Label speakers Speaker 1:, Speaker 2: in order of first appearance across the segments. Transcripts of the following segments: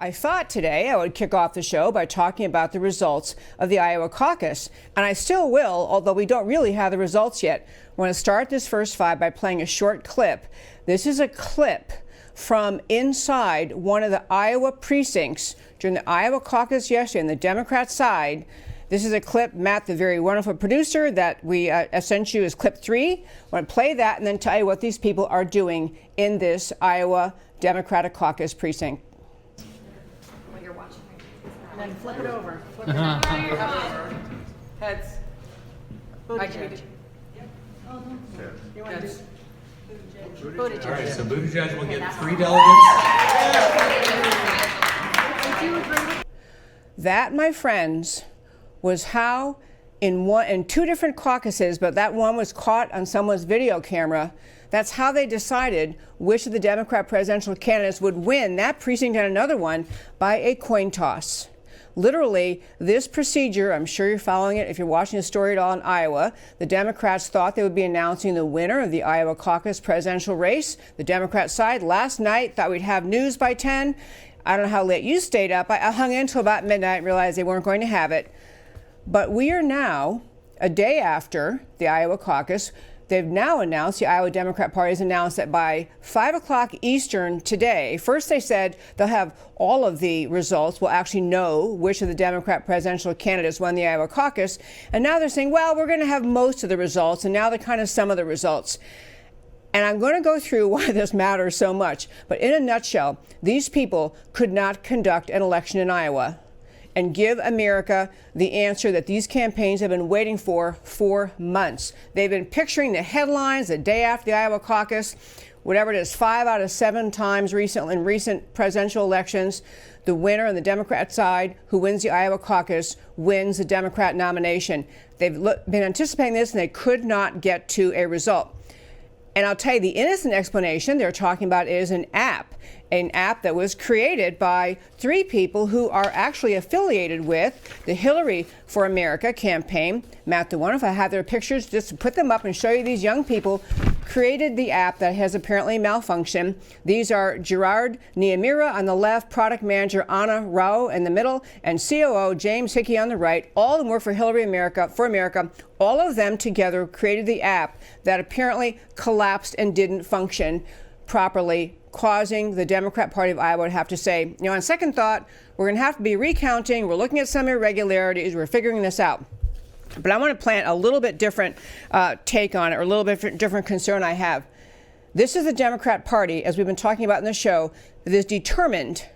Speaker 1: I thought today I would kick off the show by talking about the results of the Iowa caucus, and I still will, although we don't really have the results yet. I want to start this first five by playing a short clip. This is a clip from inside one of the Iowa precincts during the Iowa caucus yesterday on the Democrat side. This is a clip, Matt, the very wonderful producer, that we sent you as clip 3. I want to play that and then tell you what these people are doing in this Iowa Democratic caucus precinct.
Speaker 2: And then flip it over. Flip it over. Heads. Buttigieg. You want to do Buttigieg.
Speaker 3: All right, so Buttigieg will get 3 delegates.
Speaker 1: That, my friends, was how in two different caucuses, but that one was caught on someone's video camera. That's how they decided which of the Democrat presidential candidates would win that precinct and another one by a coin toss. Literally, this procedure, I'm sure you're following it if you're watching the story at all in Iowa. The Democrats thought they would be announcing the winner of the Iowa caucus presidential race. The Democrat side last night thought we'd have news by 10. I don't know how late you stayed up. I hung in until about midnight and realized they weren't going to have it. But we are now, a day after the Iowa caucus, they've now announced, the Iowa Democrat Party has announced that by 5 o'clock Eastern today, first they said they'll have all of the results. We'll actually know which of the Democrat presidential candidates won the Iowa caucus. And now they're saying, well, we're going to have most of the results. And now they're kind of some of the results. And I'm going to go through why this matters so much. But in a nutshell, these people could not conduct an election in Iowa and give America the answer that these campaigns have been waiting for months. They've been picturing the headlines the day after the Iowa caucus, whatever it is, 5 out of 7 times recently in recent presidential elections, the winner on the Democrat side who wins the Iowa caucus wins the Democrat nomination. They've been anticipating this and they could not get to a result. And I'll tell you, the innocent explanation they're talking about is an app that was created by 3 people who are actually affiliated with the Hillary for America campaign. Matt, the one, if I have their pictures, just to put them up and show you, these young people created the app that has apparently malfunctioned. These are Gerard Niamira on the left, product manager Anna Rao in the middle, and COO James Hickey on the right. All of them work for Hillary for America. All of them together created the app that apparently collapsed and didn't function properly, causing the Democrat Party of Iowa to have to say, on second thought, we're going to have to be recounting. We're looking at some irregularities. We're figuring this out. But I want to plant a little bit different take on it, or a little bit different concern I have. This is the Democrat Party, as we've been talking about in the show, that is determined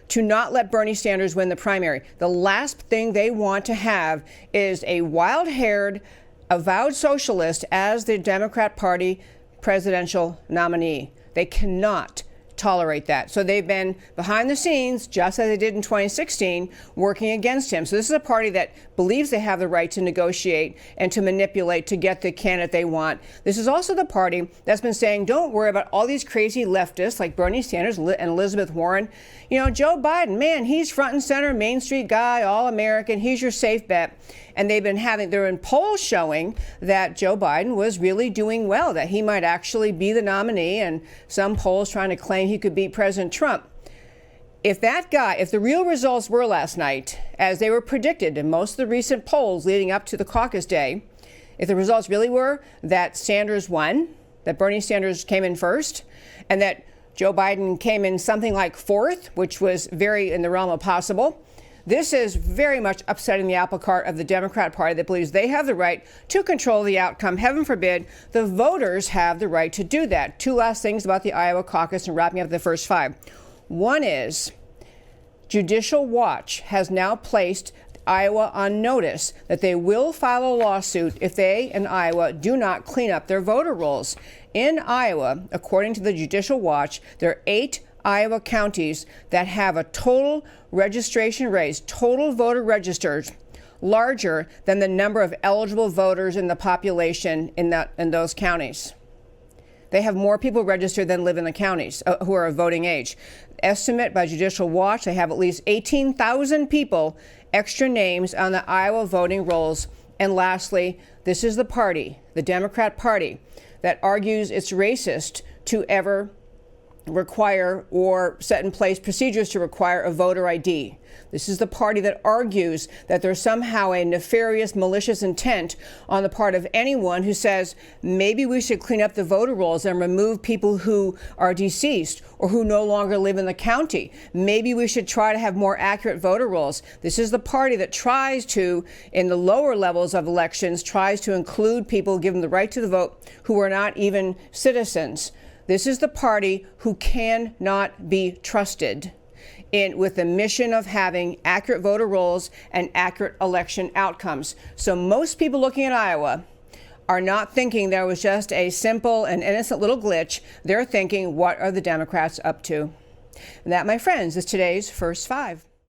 Speaker 1: to not let Bernie Sanders win the primary. The last thing they want to have is a wild-haired, avowed socialist as the Democrat Party presidential nominee. They cannot tolerate that. So they've been behind the scenes, just as they did in 2016, working against him. So this is a party that believes they have the right to negotiate and to manipulate to get the candidate they want. This is also the party that's been saying, don't worry about all these crazy leftists like Bernie Sanders and Elizabeth Warren. Joe Biden, man, he's front and center, Main Street guy, all American. He's your safe bet. And they're in polls showing that Joe Biden was really doing well, that he might actually be the nominee, and some polls trying to claim he could beat President Trump. If the real results were last night, as they were predicted in most of the recent polls leading up to the caucus day, if the results really were that Sanders won, that Bernie Sanders came in first, and that Joe Biden came in something like 4th, which was very in the realm of possible, this is very much upsetting the apple cart of the Democrat Party that believes they have the right to control the outcome. Heaven forbid the voters have the right to do that. 2 last things about the Iowa caucus and wrapping up the first 5. One is Judicial Watch has now placed Iowa on notice that they will file a lawsuit if they in Iowa do not clean up their voter rolls. In Iowa, according to the Judicial Watch, there are 8 Iowa counties that have a total registration rate, total voter registered, larger than the number of eligible voters in the population in those counties. They have more people registered than live in the counties who are of voting age. Estimate by Judicial Watch, they have at least 18,000 people, extra names on the Iowa voting rolls. And lastly, this is the party, the Democrat Party, that argues it's racist to ever require or set in place procedures to require a voter ID. This is the party that argues that there's somehow a nefarious, malicious intent on the part of anyone who says maybe we should clean up the voter rolls and remove people who are deceased or who no longer live in the county. Maybe we should try to have more accurate voter rolls. This is the party that tries to, in the lower levels of elections, tries to include people, give them the right to the vote, who are not even citizens. This is the party who cannot be trusted with the mission of having accurate voter rolls and accurate election outcomes. So most people looking at Iowa are not thinking there was just a simple and innocent little glitch. They're thinking, what are the Democrats up to? And that, my friends, is today's First Five.